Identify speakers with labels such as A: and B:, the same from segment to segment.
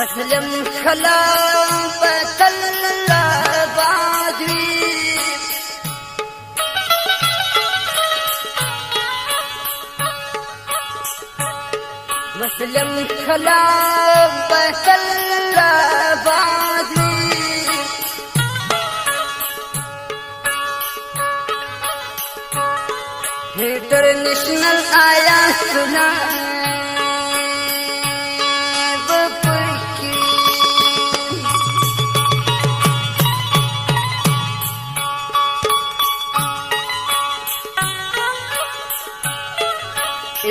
A: مسلم خلا بتل بادوی مسلم خلا بتل بادوی इंटरनेशनल आया सुना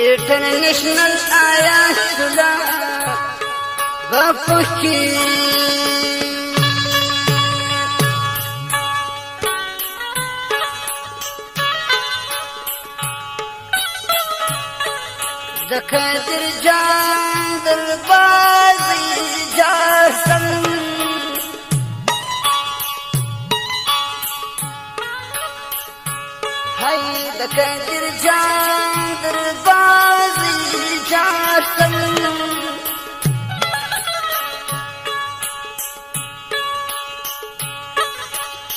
A: इंटरनेशनल आया सुना बापू की दखतर जान दरबाजी जासन हाय दखतर जान दरबाजी जासन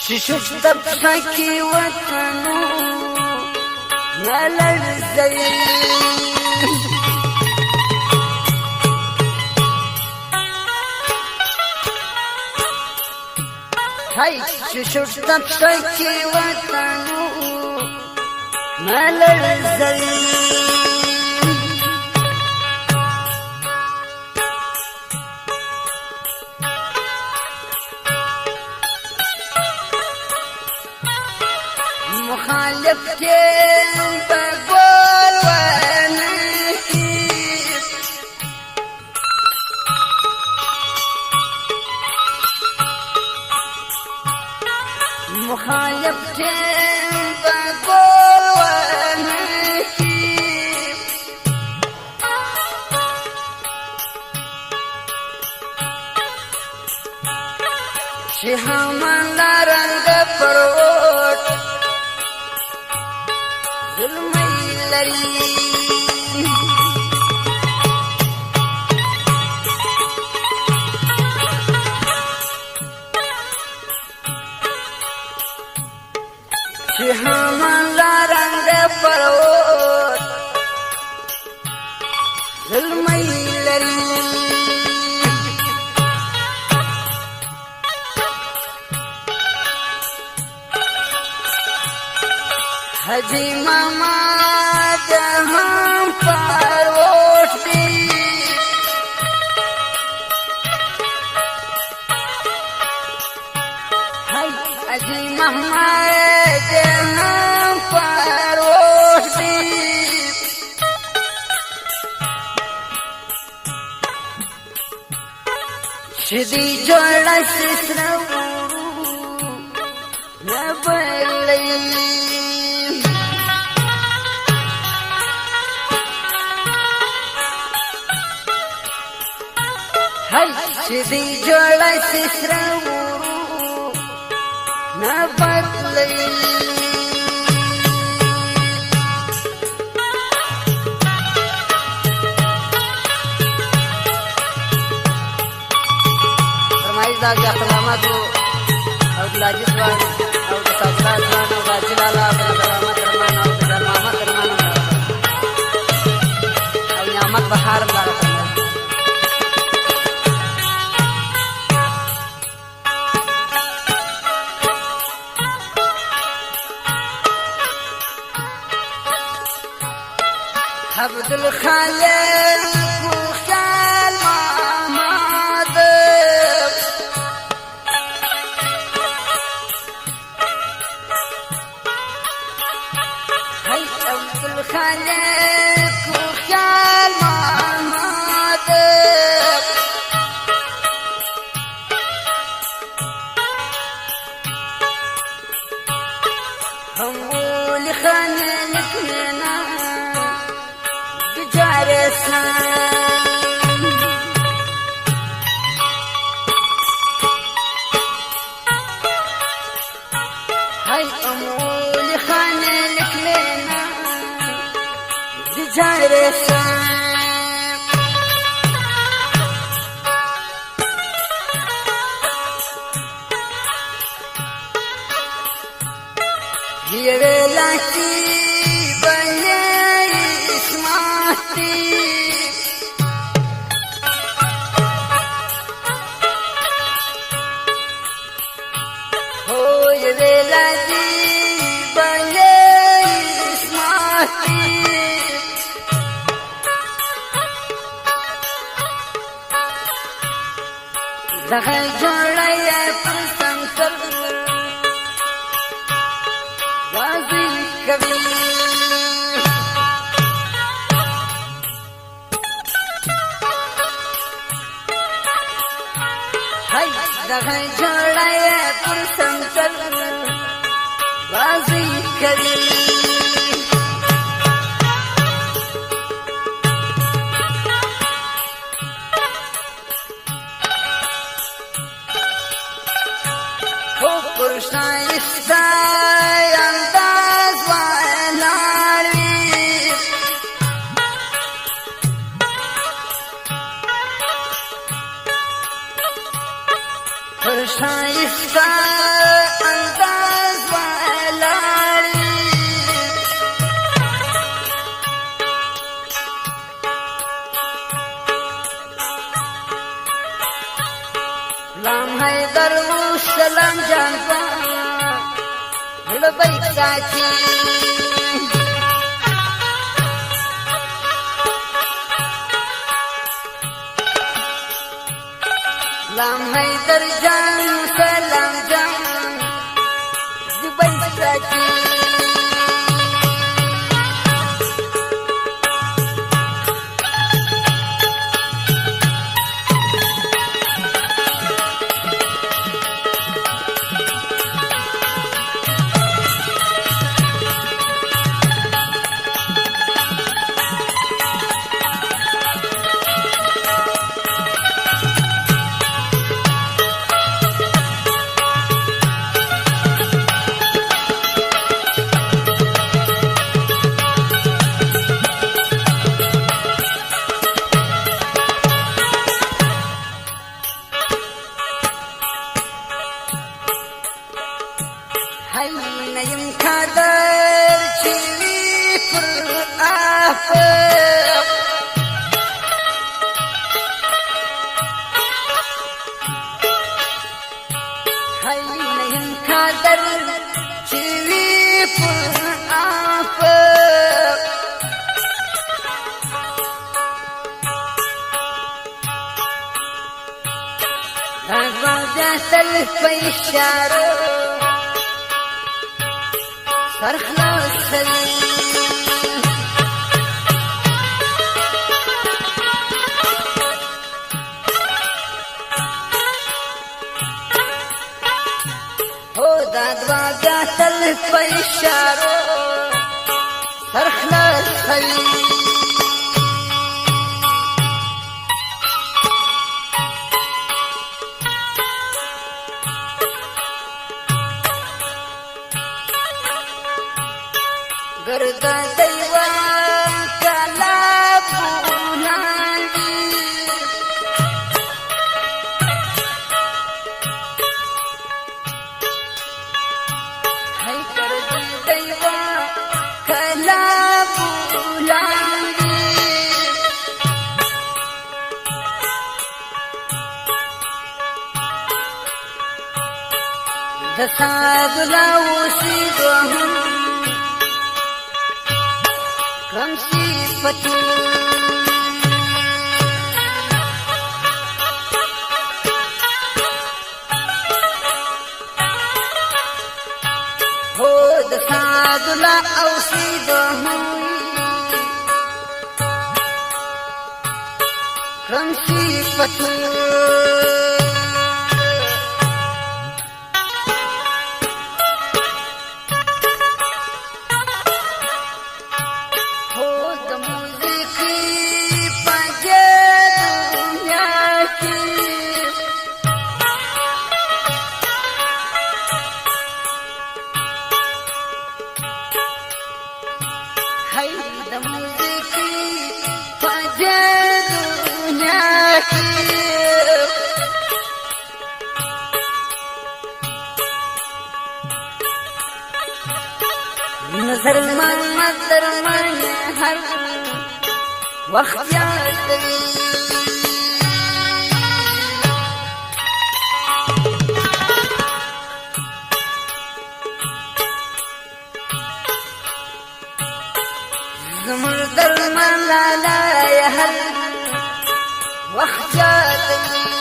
A: शिशु तब सकी वतनु नलर जई हाय शिशु तब सकी वतनु नलर जई मुखालिफ के मुखालिफ के शिहामंदा रंग परोट जुल्मी लरी शिहामंदा रंग परोट जुल्मी लरी हजी मामा जहाँ पर उठती हजी मामा जहाँ पर उठती सीधी जोड़ा सिसरऊ न बलई सीधी जोड़ा सिसरऊ न बदलई फरमाइश दागे सलामत हो और लाजिब और साजरात और गाजिलाला सलामत रहमान और रहमत रहमान और नियामत बहार बार अब्दुल खालिक खुशाल मोहम्मद हाय अब्दुल खालिक खुशाल मोहम्मद हम लिखने लिखना हाय अमूल खाने लिख लेना बिचारे ماتي دغه جوړه پر سمسر وازي کوي هاي دغه جوړه پر سمسر وازي کوي شایسته انداز ولاړی پر شایسته انداز ولاړی لام حیدر سلام جان پا بیت ساچی لام حیدر جان سلام جان بیت ساچی نیم کادر چیوی پر آف نیم کادر چیوی پر آف دغه تل پیشارو فرخلاص سوي هو دا دوا قاتل فيشارو فرخلاص سوي गर्दा दैवा काला बुलानी है गर्दा दैवा काला बुलानी दसा बुलाऊसी दोहम Ramsi patu ho da sadula ausi dohu Ramsi patu नजर मदर मन हर वक्त याद زمر درمان لالا يا هل وخجاتني